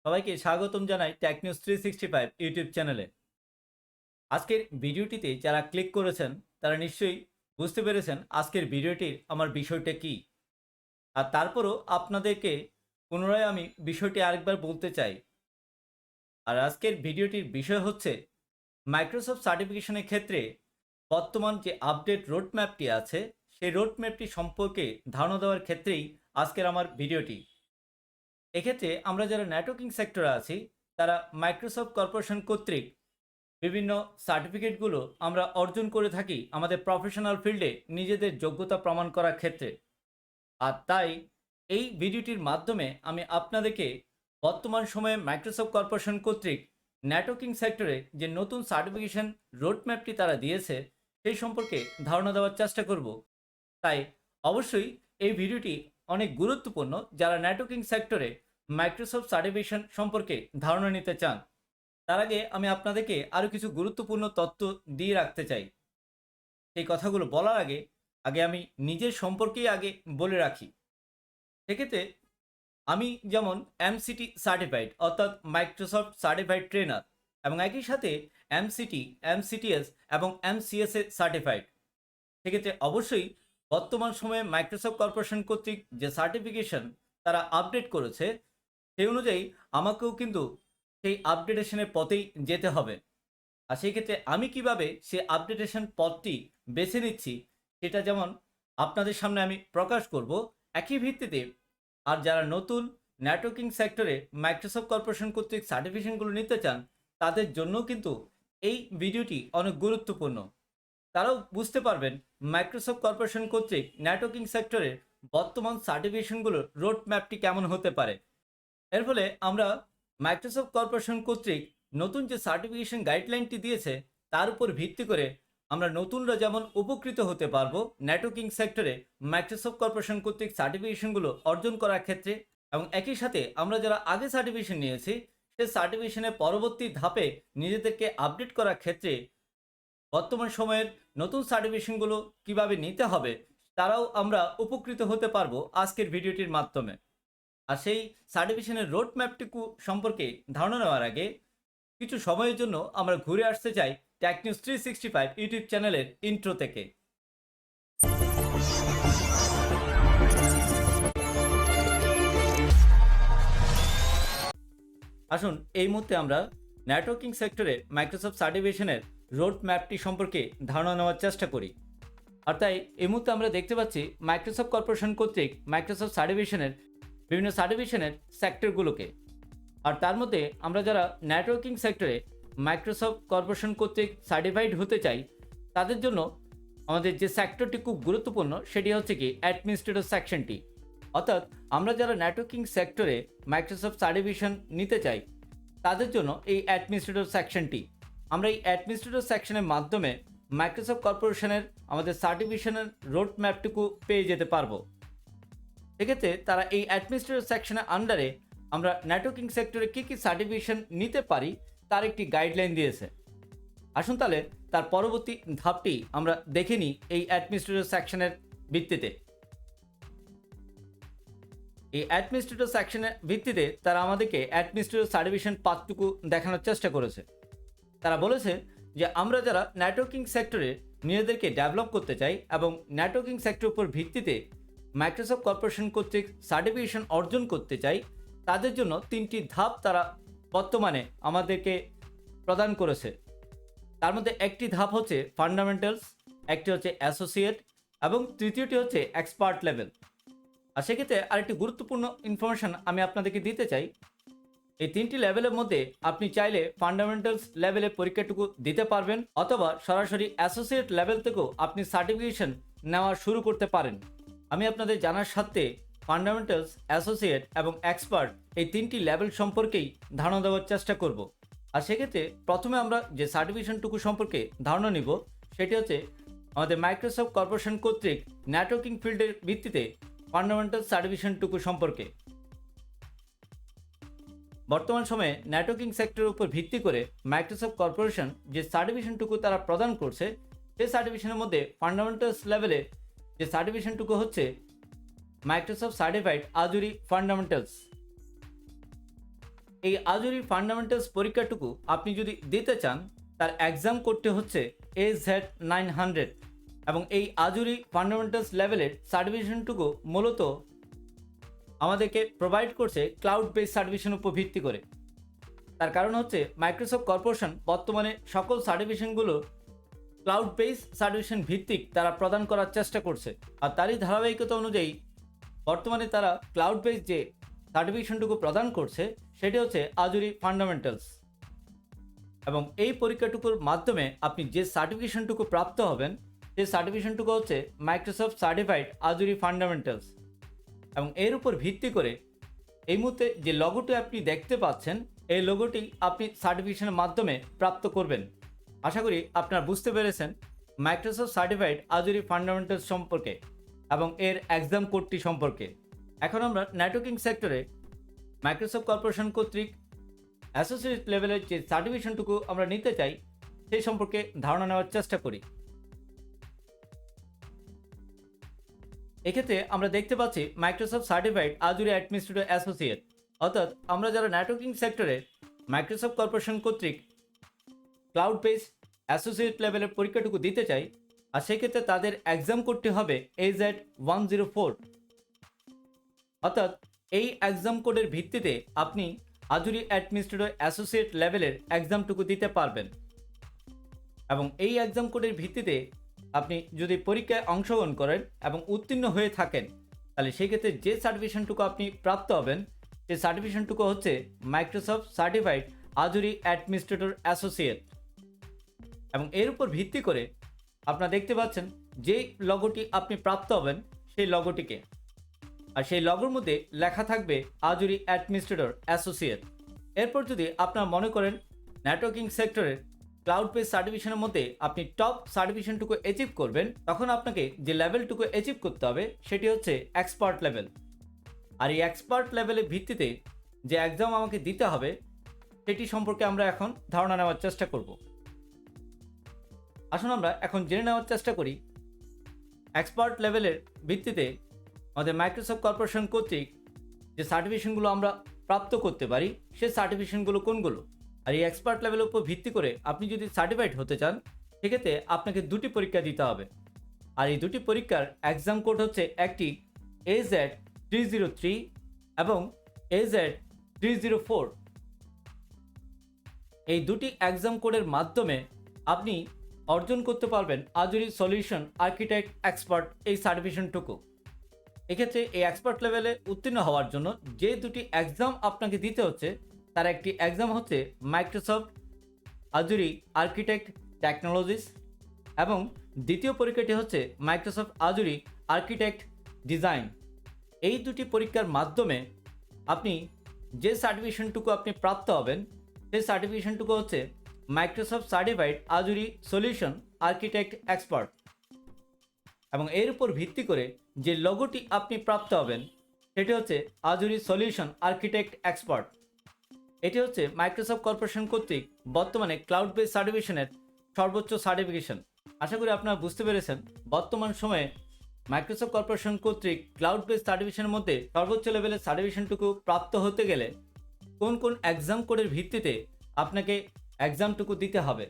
সবাইকে স্বাগতম জানাই টেক নিউজ 365 ইউটিউব চ্যানেলে। আজকের ভিডিওটিতে যারা ক্লিক করেছেন তারা নিশ্চয়ই বুঝতে পেরেছেন আজকের ভিডিওটির আমার বিষয়টা কি। আর তারপরও আপনাদেরকে পুনরায় আমি বিষয়টি আরেকবার বলতে চাই। আর আজকের ভিডিওটির বিষয় হচ্ছে মাইক্রোসফট সার্টিফিকেশনের ক্ষেত্রে বর্তমান যে আপডেট রোডম্যাপটি আছে সেই রোডম্যাপটি সম্পর্কে ধারণা দেওয়ার ক্ষেত্রেই আজকের আমার ভিডিওটি। এক্ষেত্রে আমরা যারা নেটওয়ার্কিং সেক্টরে আছি তারা মাইক্রোসফট কর্পোরেশন কর্তৃক বিভিন্ন সার্টিফিকেটগুলো আমরা অর্জন করে থাকি আমাদের প্রফেশনাল ফিল্ডে নিজেদের যোগ্যতা প্রমাণ করার ক্ষেত্রে। আর তাই এই ভিডিওটির মাধ্যমে আমি আপনাদেরকে বর্তমান সময়ে মাইক্রোসফট কর্পোরেশন কর্তৃক নেটওয়ার্কিং সেক্টরে যে নতুন সার্টিফিকেশন রোডম্যাপটি তারা দিয়েছে সেই সম্পর্কে ধারণা দেওয়ার চেষ্টা করব। তাই অবশ্যই এই ভিডিওটি অনেক গুরুত্বপূর্ণ যারা নেটওয়ার্কিং সেক্টরে মাইক্রোসফট সার্টিফিকেশন সম্পর্কে ধারণা নিতে চান। তার আগে আমি আপনাদেরকে আরও কিছু গুরুত্বপূর্ণ তথ্য দিয়ে রাখতে চাই। এই কথাগুলো বলার আগে আগে আমি নিজের সম্পর্কেই আগে বলে রাখি। সেক্ষেত্রে আমি যেমন এমসিটি সার্টিফাইড অর্থাৎ মাইক্রোসফট সার্টিফাইড ট্রেনার এবং একই সাথে এমসিটি, এমসিটিএস এবং এমসিএস এ সার্টিফাইড। সেক্ষেত্রে অবশ্যই বর্তমান সময়ে মাইক্রোসফট কর্পোরেশন কর্তৃক যে সার্টিফিকেশন তারা আপডেট করেছে সেই অনুযায়ী আমাকেও কিন্তু সেই আপডেটেশনের পথেই যেতে হবে। আর সেই ক্ষেত্রে আমি কিভাবে সে আপডেটেশন পথটি বেছে নিচ্ছি সেটা যেমন আপনাদের সামনে আমি প্রকাশ করব একই ভিত্তিতে। আর যারা নতুন নেটওয়ার্কিং সেক্টরে মাইক্রোসফট কর্পোরেশন কর্তৃক সার্টিফিকেশনগুলো নিতে চান তাদের জন্য কিন্তু এই ভিডিওটি অনেক গুরুত্বপূর্ণ। তারাও বুঝতে পারবেন মাইক্রোসফট কর্পোরেশন কর্তৃক নেটওয়ার্কিং সেক্টরের বর্তমান সার্টিফিকেশনগুলোর রোড ম্যাপটি কেমন হতে পারে। এর ফলে আমরা মাইক্রোসফট কর্পোরেশন কর্তৃক নতুন যে সার্টিফিকেশন গাইডলাইনটি দিয়েছে তার উপর ভিত্তি করে আমরা নতুনরা যেমন উপকৃত হতে পারবো নেটওয়ার্কিং সেক্টরে মাইক্রোসফট কর্পোরেশন কর্তৃক সার্টিফিকেশনগুলো অর্জন করার ক্ষেত্রে, এবং একই সাথে আমরা যারা আগে সার্টিফিকেশন নিয়েছি সেই সার্টিফিকেশনের পরবর্তী ধাপে নিজেদেরকে আপডেট করার ক্ষেত্রে বর্তমান সময়ের নতুন সার্টিফিকেশনগুলো কিভাবে নিতে হবে তারাও আমরা উপকৃত হতে পারবো আজকের ভিডিওটির মাধ্যমে। আর সেই সার্টিফিকেশনের রোড ম্যাপটুকু সম্পর্কে ধারণা নেওয়ার আগে কিছু সময়ের জন্য আমরা ঘুরে আসতে চাই টেক নিউজ 365 ইউটিউব চ্যানেলের ইন্ট্রো থেকে। আসুন এই মুহূর্তে আমরা নেটওয়ার্কিং সেক্টরে মাইক্রোসফট সার্টিফিকেশনের রোড ম্যাপটি সম্পর্কে ধারণা নেওয়ার চেষ্টা করি। আর তাই এই মুহূর্তে আমরা দেখতে পাচ্ছি মাইক্রোসফট কর্পোরেশন কর্তৃক মাইক্রোসফট সার্টিফিকেশনের বিভিন্ন সার্টিফিকেশনের সেক্টরগুলোকে। আর তার মধ্যে আমরা যারা নেটওয়ার্কিং সেক্টরে মাইক্রোসফট কর্পোরেশন কর্তৃক সার্টিফাইড হতে চাই তাদের জন্য আমাদের যে সেক্টরটি খুব গুরুত্বপূর্ণ সেটি হচ্ছে কি অ্যাডমিনিস্ট্রেটর সেকশনটি। অর্থাৎ আমরা যারা নেটওয়ার্কিং সেক্টরে মাইক্রোসফট সার্টিফিকেশন নিতে চাই তাদের জন্য এই অ্যাডমিনিস্ট্রেটর সেকশনটি। আমরা এই অ্যাডমিনিস্ট্রেটর সেকশনের মাধ্যমে মাইক্রোসফট কর্পোরেশনের আমাদের সার্টিফিকেশনের রোড ম্যাপটুকু পেয়ে যেতে পারবো। সেক্ষেত্রে তারা এই অ্যাডমিনিস্ট্রেটর সেকশনের আন্ডারে আমরা নেটওয়ার্কিং সেক্টরে কী কী সার্টিফিকেশন নিতে পারি তার একটি গাইডলাইন দিয়েছে। আসুন তাহলে তার পরবর্তী ধাপটি আমরা দেখে নিই এই অ্যাডমিনিস্ট্রেটর সেকশনের ভিত্তিতে। এই অ্যাডমিনিস্ট্রেটর সেকশনের ভিত্তিতে তারা আমাদেরকে অ্যাডমিনিস্ট্রেটর সার্টিফিকেশন পাথটুকু দেখানোর চেষ্টা করেছে। তারা বলেছে যে আমরা যারা নেটওয়ার্কিং সেক্টরে নিজেদেরকে ডেভেলপ করতে চাই এবং নেটওয়ার্কিং সেক্টর উপর ভিত্তিতে মাইক্রোসফট কর্পোরেশন কর্তৃক সার্টিফিকেশন অর্জন করতে চাই তাদের জন্য তিনটি ধাপ তারা বর্তমানে আমাদেরকে প্রদান করেছে। তার মধ্যে একটি ধাপ হচ্ছে ফান্ডামেন্টালস, একটি হচ্ছে অ্যাসোসিয়েট এবং তৃতীয়টি হচ্ছে এক্সপার্ট লেভেল। আর সেক্ষেত্রে আরেকটি গুরুত্বপূর্ণ ইনফরমেশন আমি আপনাদেরকে দিতে চাই। এই তিনটি লেভেলের মধ্যে আপনি চাইলে ফান্ডামেন্টালস লেভেলে পরীক্ষাটুকু দিতে পারবেন অথবা সরাসরি অ্যাসোসিয়েট লেভেল থেকেও আপনি সার্টিফিকেশন নেওয়া শুরু করতে পারেন। আমি আপনাদের জানার সাথে ফান্ডামেন্টালস, অ্যাসোসিয়েট এবং এক্সপার্ট এই তিনটি লেভেল সম্পর্কেই ধারণা দেওয়ার চেষ্টা করব। আর সেক্ষেত্রে প্রথমে আমরা যে সার্টিফিকেশনটুকু সম্পর্কে ধারণা নিব সেটি হচ্ছে আমাদের মাইক্রোসফট কর্পোরেশন কর্তৃক নেটওয়ার্কিং ফিল্ডের ভিত্তিতে ফান্ডামেন্টাল সার্টিফিকেশনটুকু সম্পর্কে। বর্তমান সময়ে নেটওয়ার্কিং সেক্টরের উপর ভিত্তি করে মাইক্রোসফট কর্পোরেশন যে সার্টিফিকেশনটুকু তারা প্রদান করছে সেই সার্টিফিকেশনের মধ্যে ফান্ডামেন্টালস লেভেলে যে সার্টিফিকেশনটুকু হচ্ছে মাইক্রোসফট সার্টিফাইড আজুরি ফান্ডামেন্টালস। এই আজুরি ফান্ডামেন্টালস পরীক্ষাটুকু আপনি যদি দিতে চান, তার এক্সাম করতে হচ্ছে AZ900 এবং এই আজুরি ফান্ডামেন্টালস লেভেলের সার্টিফিকেশনটুকু মূলত আমাদেরকে প্রোভাইড করছে ক্লাউড বেস সার্টিফিকেশনের উপর ভিত্তি করে। তার কারণ হচ্ছে মাইক্রোসফট কর্পোরেশন বর্তমানে সকল সার্টিফিকেশনগুলো ক্লাউড বেস সার্টিফিকেশন ভিত্তিক তারা প্রদান করার চেষ্টা করছে, আর তারই ধারাবাহিকতা অনুযায়ী বর্তমানে তারা ক্লাউড বেস যে সার্টিফিকেশনটুকু প্রদান করছে সেটি হচ্ছে আজুরি ফান্ডামেন্টালস। এবং এই পরীক্ষাটুকুর মাধ্যমে আপনি যে সার্টিফিকেশনটুকু প্রাপ্ত হবেন সেই সার্টিফিকেশনটুকু হচ্ছে মাইক্রোসফট সার্টিফাইড আজুরি ফান্ডামেন্টালস। এবং এর উপর ভিত্তি করে এই মুহূর্তে যে লোগোটি আপনি দেখতে পাচ্ছেন, এই লোগোটি আপনি সার্টিফিকেশনের মাধ্যমে প্রাপ্ত করবেন। আশা করি আপনারা বুঝতে পেরেছেন মাইক্রোসফট সার্টিফাইড আজুরি ফান্ডামেন্টালস সম্পর্কে এবং এর এক্সাম কোডটি সম্পর্কে। এখন আমরা নেটওয়ার্কিং সেক্টরে মাইক্রোসফট কর্পোরেশন কর্তৃক অ্যাসোসিয়েট লেভেলের যে সার্টিফিকেশনটুকু আমরা নিতে চাই সেই সম্পর্কে ধারণা নেওয়ার চেষ্টা করি। এক্ষেত্রে আমরা দেখতে পাচ্ছি মাইক্রোসফট সার্টিফাইড আজুরি অ্যাডমিনিস্ট্রেটর অ্যাসোসিয়েট, অর্থাৎ আমরা যারা নেটওয়ার্কিং সেক্টরে মাইক্রোসফট কর্পোরেশন কর্তৃক ক্লাউড বেস অ্যাসোসিয়েট লেভেলের পরীক্ষাটুকু দিতে চাই, আর সেক্ষেত্রে তাদের এক্সাম করতে হবে AZ104। অর্থাৎ এই এক্সাম কোডের ভিত্তিতে আপনি আজুরি অ্যাডমিনিস্ট্রেটর অ্যাসোসিয়েট লেভেলের এক্সামটুকু দিতে পারবেন। এবং এই এক্সাম কোডের ভিত্তিতে আপনি যদি পরীক্ষায় অংশগ্রহণ করেন এবং উত্তীর্ণ হয়ে থাকেন, তাহলে সেক্ষেত্রে যে সার্টিফিকেশনটুকু আপনি প্রাপ্ত হবেন সেই সার্টিফিকেশনটুকু হচ্ছে মাইক্রোসফট সার্টিফাইড আজুরি অ্যাডমিনিস্ট্রেটর অ্যাসোসিয়েট। এবং এর উপর ভিত্তি করে আপনারা দেখতে পাচ্ছেন যে লগোটি আপনি প্রাপ্ত হবেন সেই লগোটিকে, আর সেই লগোর মধ্যে লেখা থাকবে আজুরি অ্যাডমিনিস্ট্রেটর অ্যাসোসিয়েট। এরপর যদি আপনারা মনে করেন নেটওয়ার্কিং সেক্টরের ক্লাউড বেস সার্টিফিকেশনের মধ্যে আপনি টপ সার্টিফিকেশনটুকু অ্যাচিভ করবেন, তখন আপনাকে যে লেভেলটুকু অ্যাচিভ করতে হবে সেটি হচ্ছে এক্সপার্ট লেভেল। আর এই এক্সপার্ট লেভেলের ভিত্তিতে যে এক্সাম আমাকে দিতে হবে সেটি সম্পর্কে আমরা এখন ধারণা নেওয়ার চেষ্টা করব। আসুন আমরা এখন জেনে নেওয়ার চেষ্টা করি এক্সপার্ট লেভেলের ভিত্তিতে আমাদের মাইক্রোসফট কর্পোরেশন কর্তৃক যে সার্টিফিকেশনগুলো আমরা প্রাপ্ত করতে পারি সেই সার্টিফিকেশনগুলো কোনগুলো। আর এই এক্সপার্ট লেভেলের উপর ভিত্তি করে আপনি যদি সার্টিফাইড হতে চান সেক্ষেত্রে আপনাকে দুটি পরীক্ষা দিতে হবে। আর এই দুটি পরীক্ষার এক্সাম কোড হচ্ছে একটি AZ303 এবং AZ304। এই দুটি এক্সাম কোডের মাধ্যমে আপনি অর্জন করতে পারবেন আজুরি সলিউশন আর্কিটেক্ট এক্সপার্ট এই সার্টিফিকেশনটুকু। এক্ষেত্রে এই এক্সপার্ট লেভেলে উত্তীর্ণ হওয়ার জন্য যে দুটি এক্সাম আপনাকে দিতে হচ্ছে তার একটি এক্সাম হচ্ছে মাইক্রোসফট আজুরি আর্কিটেক্ট টেকনোলজিস এবং দ্বিতীয় পরীক্ষাটি হচ্ছে মাইক্রোসফট আজুরি আর্কিটেক্ট ডিজাইন। এই দুটি পরীক্ষার মাধ্যমে আপনি যে সার্টিফিকেশনটুকু আপনি প্রাপ্ত হবেন সেই সার্টিফিকেশনটুকু হচ্ছে Microsoft certified Azure solution architect expert. এবং এর উপর ভিত্তি করে যে লোগোটি আপনি প্রাপ্ত হবেন সেটি হচ্ছে আজুরি সলিউশন আর্কিটেক্ট এক্সপার্ট। এটি হচ্ছে মাইক্রোসফট কর্পোরেশন কর্তৃক বর্তমানে ক্লাউড বেস সার্টিফিকেশনের সর্বোচ্চ সার্টিফিকেশন। আশা করি আপনারা বুঝতে পেরেছেন বর্তমান সময়ে মাইক্রোসফট কর্পোরেশন কর্তৃক ক্লাউড বেস সার্টিফিকেশনের মধ্যে সর্বোচ্চ লেভেলের সার্টিফিকেশনটুকু প্রাপ্ত হতে গেলে কোন কোন এক্সাম কোডের ভিত্তিতে আপনাকে এক্সামটুকু দিতে হবে।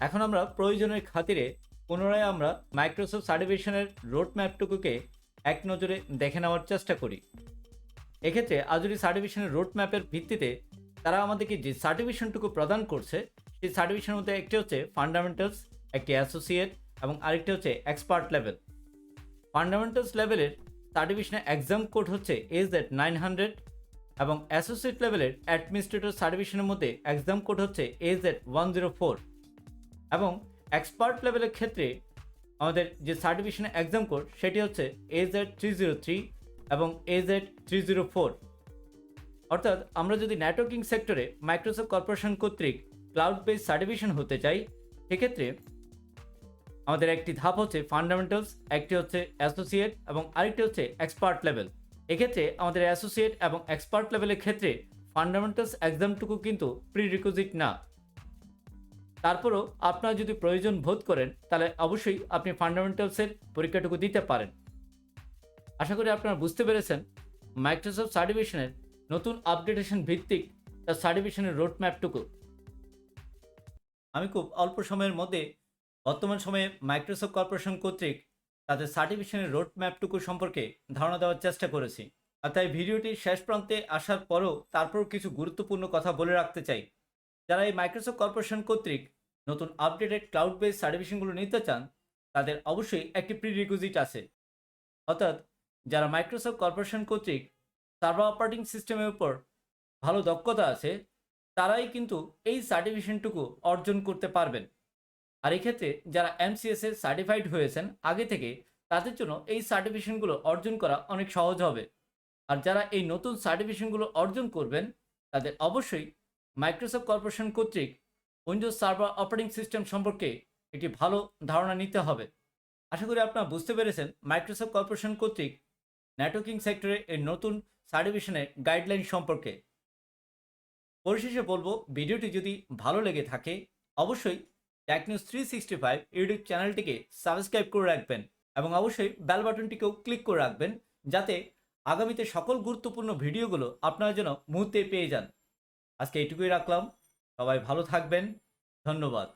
এখন আমরা প্রয়োজনের খাতিরে পুনরায় আমরা মাইক্রোসফট সার্টিফিকেশনের রোড ম্যাপটুকুকে এক নজরে দেখে নেওয়ার চেষ্টা করি। এক্ষেত্রে আজুরি সার্টিফিকেশনের রোড ম্যাপের ভিত্তিতে তারা আমাদেরকে যে সার্টিফিকেশনটুকু প্রদান করছে সেই সার্টিফিকেশনের মধ্যে একটি হচ্ছে ফান্ডামেন্টালস, একটি অ্যাসোসিয়েট এবং আরেকটি হচ্ছে এক্সপার্ট লেভেল। ফান্ডামেন্টালস লেভেলের সার্টিফিকেশনের এক্সাম কোড হচ্ছে AZ900 এবং অ্যাসোসিয়েট লেভেলের অ্যাডমিনিস্ট্রেটর সার্টিফিকেশনের মধ্যে এক্সাম কোড হচ্ছে AZ104 এবং এক্সপার্ট লেভেলের ক্ষেত্রে আমাদের যে সার্টিফিকেশনের এক্সাম কোড সেটি হচ্ছে AZ303 এবং AZ304। অর্থাৎ আমরা যদি নেটওয়ার্কিং সেক্টরে মাইক্রোসফট কর্পোরেশন কর্তৃক ক্লাউড বেস সার্টিফিকেশন হতে চাই সেক্ষেত্রে আমাদের একটি ধাপ হচ্ছে ফান্ডামেন্টালস, একটি হচ্ছে অ্যাসোসিয়েট এবং আরেকটি হচ্ছে এক্সপার্ট লেভেল। এক্ষেত্রে আমাদের অ্যাসোসিয়েট এবং এক্সপার্ট লেভেলের ক্ষেত্রে ফান্ডামেন্টালস এক্সামটুকু কিন্তু প্রিরিকুইজিট না। তারপরও আপনারা যদি প্রয়োজন বোধ করেন তাহলে অবশ্যই আপনি ফান্ডামেন্টালসের পরীক্ষাটুকু দিতে পারেন। আশা করি আপনারা বুঝতে পেরেছেন মাইক্রোসফট সার্টিফিকেশনের নতুন আপডেটেশন ভিত্তিক তার সার্টিফিকেশনের রোডম্যাপটুকু। আমি খুব অল্প সময়ের মধ্যে বর্তমান সময়ে মাইক্রোসফট কর্পোরেশন কর্তৃক তাদের সার্টিফিকেশনের রোডম্যাপটুকু সম্পর্কে ধারণা দেওয়ার চেষ্টা করেছি। আর তাই ভিডিওটির শেষ প্রান্তে আসার পরও তারপর কিছু গুরুত্বপূর্ণ কথা বলে রাখতে চাই। যারা এই মাইক্রোসফট কর্পোরেশন কর্তৃক নতুন আপডেটেড ক্লাউড বেস সার্টিফিকেশনগুলো নিতে চান, তাদের অবশ্যই একটি প্রিরিকুইজিট আছে। অর্থাৎ যারা মাইক্রোসফট কর্পোরেশন কর্তৃক সার্ভার অপারেটিং সিস্টেমের উপর ভালো দক্ষতা আছে, তারাই কিন্তু এই সার্টিফিকেশনটুকু অর্জন করতে পারবেন। আর এক্ষেত্রে যারা এমসিএস এ সার্টিফাইড হয়েছেন আগে থেকে, তাদের জন্য এই সার্টিফিকেশনগুলো অর্জন করা অনেক সহজ হবে। আর যারা এই নতুন সার্টিফিকেশনগুলো অর্জন করবেন, তাদের অবশ্যই মাইক্রোসফট কর্পোরেশন কর্তৃক উইন্ডোজ সার্ভার অপারেটিং সিস্টেম সম্পর্কে একটি ভালো ধারণা নিতে হবে। আশা করি আপনারা বুঝতে পেরেছেন মাইক্রোসফট কর্পোরেশন কর্তৃক নেটওয়ার্কিং সেক্টরে এই নতুন সার্টিফিকেশনের গাইডলাইন সম্পর্কে। পরিশেষে বলবো, ভিডিওটি যদি ভালো লেগে থাকে অবশ্যই টেক নিউজ 365 ইউটিউব চ্যানেলটিকে সাবস্ক্রাইব করে রাখবেন এবং অবশ্যই বেল বাটনটিকেও ক্লিক করে রাখবেন, যাতে আগামীতে সকল গুরুত্বপূর্ণ ভিডিওগুলো আপনারা যেন মুহূর্তে পেয়ে যান। আজকে এইটুকুই রাখলাম। সবাই ভালো থাকবেন। ধন্যবাদ।